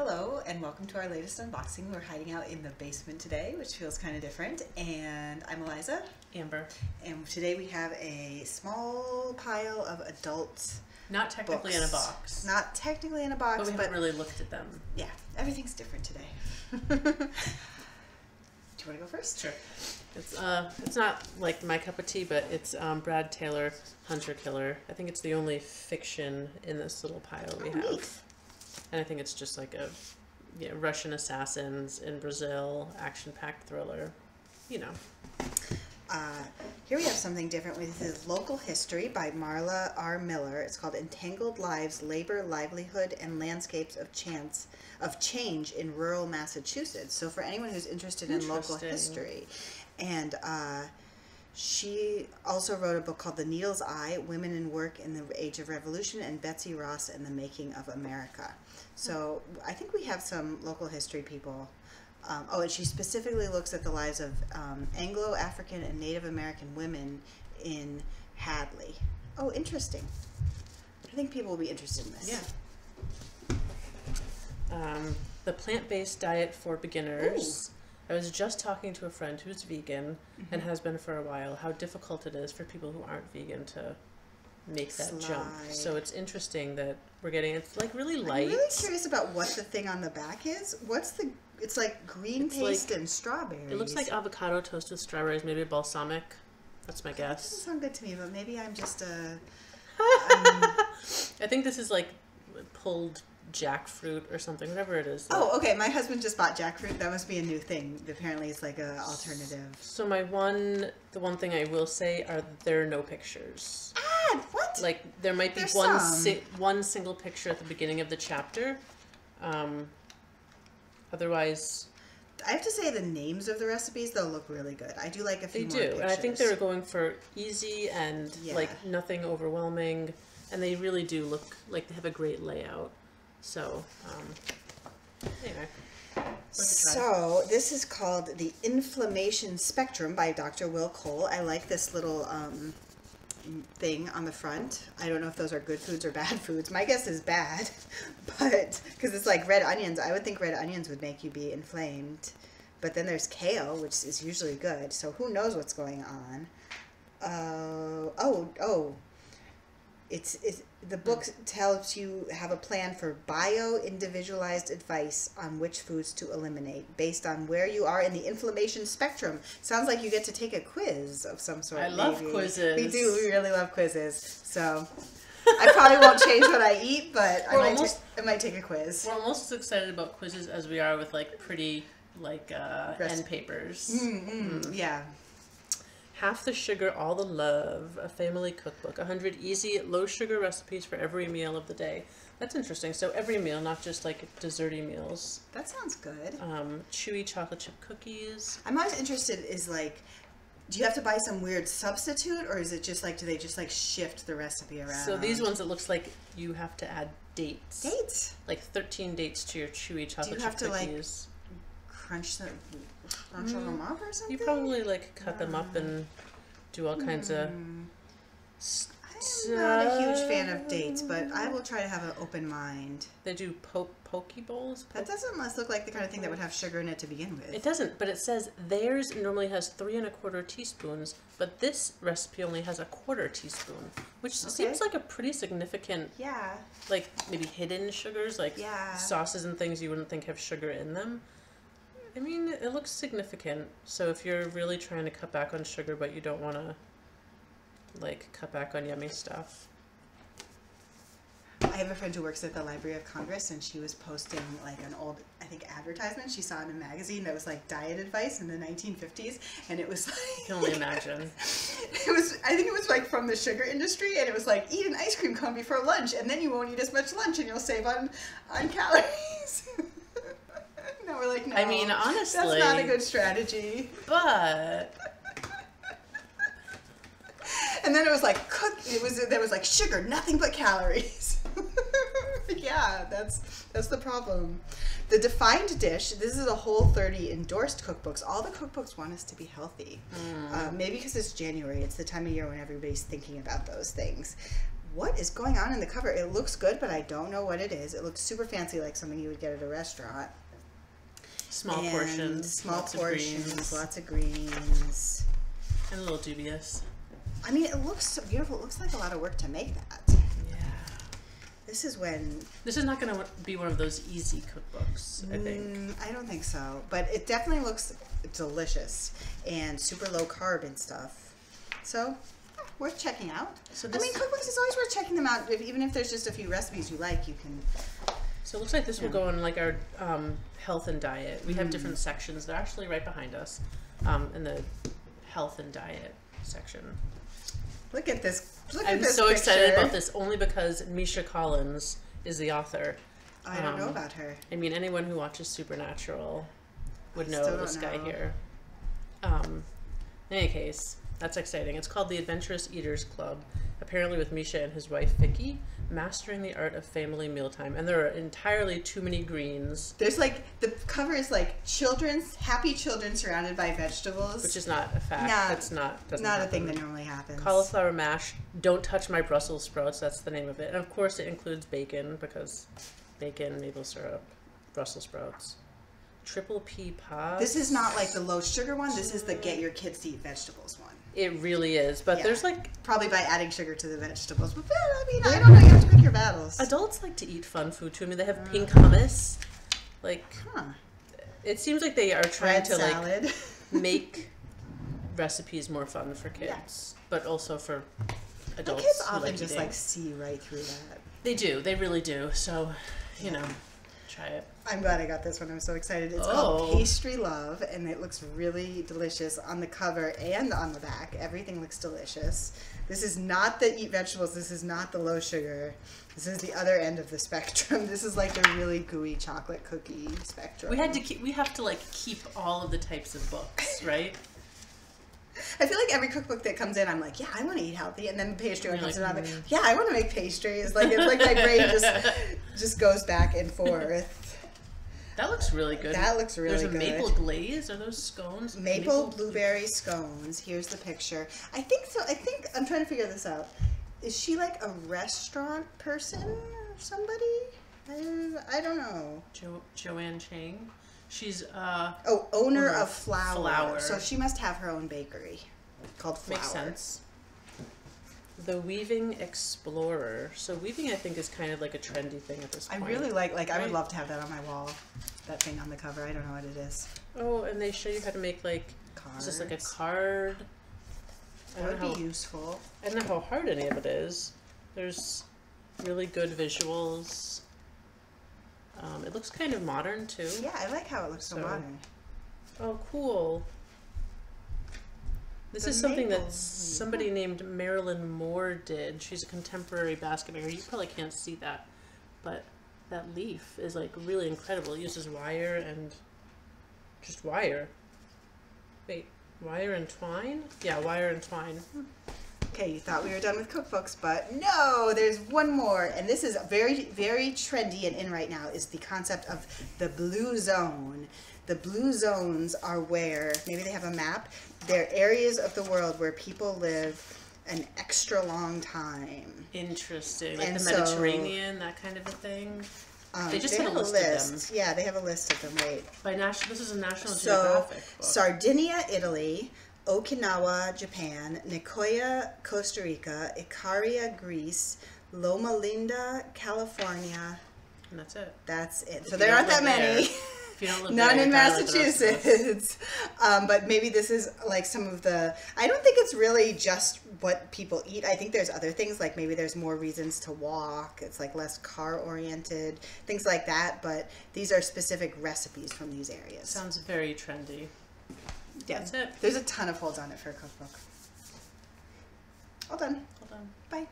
Hello and welcome to our latest unboxing. We're hiding out in the basement today, which feels kind of different. And I'm Eliza. Amber. And today we have a small pile of adult Not technically books. In a box. Not technically in a box, but we haven't really looked at them. Yeah, everything's different today. Do you want to go first? Sure. It's not like my cup of tea, but it's Brad Taylor, Hunter Killer. I think it's the only fiction in this little pile we have. Neat. And I think it's just like a Russian assassins in Brazil, action-packed thriller, you know. Here we have something different. This is Local History by Marla R. Miller. It's called Entangled Lives, Labor, Livelihood, and Landscapes of Change in Rural Massachusetts. So for anyone who's interested in local history. And she also wrote a book called The Needle's Eye, Women in Work in the Age of Revolution, and Betsy Ross and the Making of America. So I think we have some local history people. And she specifically looks at the lives of Anglo, African, and Native American women in Hadley. Oh, interesting. I think people will be interested in this. Yeah. The Plant-Based Diet for Beginners. Ooh. I was just talking to a friend who's vegan and has been for a while, how difficult it is for people who aren't vegan to make that jump. So it's interesting that we're getting, it's like really light. I'm really curious about what the thing on the back is. It's like green paste and strawberries. It looks like avocado toast with strawberries, maybe balsamic. That's my guess. That doesn't sound good to me, but maybe I'm just I think this is like pulled jackfruit or something, whatever it is. Oh, okay. My husband just bought jackfruit. That must be a new thing. Apparently, it's like an alternative. So the one thing I will say are there are no pictures. What? Like there might be one single picture at the beginning of the chapter. Otherwise, I have to say the names of the recipes they'll look really good. I do like a few more pictures. And I think they were going for easy and like nothing overwhelming, and they really do look like they have a great layout. So, anyway. So, this is called The Inflammation Spectrum by Dr. Will Cole. I like this little thing on the front. I don't know if those are good foods or bad foods. My guess is bad, but because it's like red onions. I would think red onions would make you be inflamed. But then there's kale, which is usually good. So, who knows what's going on? The book tells you have a plan for bio-individualized advice on which foods to eliminate based on where you are in the inflammation spectrum. Sounds like you get to take a quiz of some sort. I love quizzes. We do. We really love quizzes. So I probably won't change what I eat, but I might take a quiz. We're almost as excited about quizzes as we are with like pretty end papers. Yeah. Half the Sugar, All the Love, a family cookbook. 100 easy, low-sugar recipes for every meal of the day. That's interesting. So every meal, not just like desserty meals. That sounds good. Chewy chocolate chip cookies. I'm always interested is like, do you have to buy some weird substitute, or is it just like, do they just like shift the recipe around? So these ones, it looks like you have to add dates. Dates? Like 13 dates to your chewy chocolate chip cookies. Do you have to like crunch them up or something? You probably like cut them up and do all kinds of stuff. I'm not a huge fan of dates, but I will try to have an open mind. They do poke bowls. That doesn't look like the kind of thing that would have sugar in it to begin with. It doesn't, but it says theirs normally has 3 1/4 teaspoons, but this recipe only has 1/4 teaspoon, which seems like a pretty significant, like maybe hidden sugars, like sauces and things you wouldn't think have sugar in them. I mean, it looks significant. So if you're really trying to cut back on sugar, but you don't want to, like, cut back on yummy stuff. I have a friend who works at the Library of Congress, and she was posting, like, an old, I think, advertisement she saw in a magazine that was, like, diet advice in the 1950s, and it was, like... I can only imagine. I think it was, like, from the sugar industry, and it was, like, eat an ice cream cone before lunch, and then you won't eat as much lunch, and you'll save on calories. No, we're like, no. I mean, honestly, that's not a good strategy. But and then it was like there was like sugar, nothing but calories. Yeah, that's the problem. The Defined Dish. This is a Whole30 endorsed cookbooks. All the cookbooks want us to be healthy. Maybe because it's January. It's the time of year when everybody's thinking about those things. what is going on in the cover? It looks good, but I don't know what it is. It looks super fancy, like something you would get at a restaurant. Small portions. Lots of greens. And a little dubious. I mean, it looks so beautiful. It looks like a lot of work to make that. Yeah. This is not going to be one of those easy cookbooks, I think. I don't think so. But it definitely looks delicious and super low carb and stuff. So, worth checking out. So cookbooks is always worth checking them out. Even if there's just a few recipes you like, you can... So it looks like this will go in like our health and diet. We have different sections. They're actually right behind us in the health and diet section. Look at this. I'm so excited about this only because Misha Collins is the author. I don't know about her. I mean, anyone who watches Supernatural would know this guy here. In any case, that's exciting. It's called the Adventurous Eaters Club, apparently with Misha and his wife Vicki, mastering the art of family mealtime. And there are entirely too many greens. There's like, the cover is like happy children surrounded by vegetables. Which is not a fact. That's not a thing that normally happens. Cauliflower mash, don't touch my Brussels sprouts, that's the name of it. And of course it includes bacon, because bacon, maple syrup, Brussels sprouts. Triple pea pie. This is not like the low sugar one. This is the get your kids to eat vegetables one. It really is, but there's like... Probably by adding sugar to the vegetables. But I mean, I don't know. You have to pick your battles. Adults like to eat fun food too. I mean, they have pink hummus. Like, it seems like they are trying to salad. Like make recipes more fun for kids, but also for adults. Kids who often like just eating. like see right through that. They do. They really do. So, you know, try it. I'm glad I got this one. I'm so excited. It's called Pastry Love, and it looks really delicious on the cover and on the back. Everything looks delicious. This is not the eat vegetables. This is not the low sugar. This is the other end of the spectrum. This is like the really gooey chocolate cookie spectrum. We have to like keep all of the types of books, right? I feel like every cookbook that comes in, I'm like, yeah, I want to eat healthy, and then the pastry one comes in, I'm like, yeah, I want to make pastries. Like it's like my brain just goes back and forth. That looks really good. That looks really good. There's a maple glaze. Are those scones? Maple blueberry scones. Here's the picture. I think so. I'm trying to figure this out. Is she like a restaurant person or somebody? I don't know. Joanne Chang. She's owner of Flour. So she must have her own bakery called Flour. Makes sense. The Weaving Explorer. So weaving, I think, is kind of like a trendy thing at this point. I really I would love to have that on my wall. That thing on the cover. I don't know what it is. Oh, and they show you how to make like cards. Is this like a card? That would be useful. I don't know how hard any of it is. There's really good visuals. It looks kind of modern too. Yeah, I like how it looks so modern. Oh, cool. This is something that somebody named Marilyn Moore did. She's a contemporary basket maker. You probably can't see that, but that leaf is like really incredible. It uses wire and just wire. Wait, wire and twine? Yeah, wire and twine. Okay, you thought we were done with cookbooks, but no, there's one more. And this is very, very trendy and in right now, is the concept of the blue zone. The blue zones are where, maybe they have a map, they're areas of the world where people live an extra long time. Interesting. Like the Mediterranean, that kind of a thing? They just have a list of them. Yeah, they have a list of them, wait. This is a National Geographic book. Sardinia, Italy, Okinawa, Japan, Nicoya, Costa Rica, Ikaria, Greece, Loma Linda, California. And that's it. That's it. So there aren't that many. If you don't live None there, in Massachusetts. But maybe this is like some of the... I don't think it's really just what people eat. I think there's other things, like maybe there's more reasons to walk. It's like less car-oriented, things like that. But these are specific recipes from these areas. Sounds very trendy. Yeah, that's it. There's a ton of holds on it for a cookbook. All done. All done. Bye.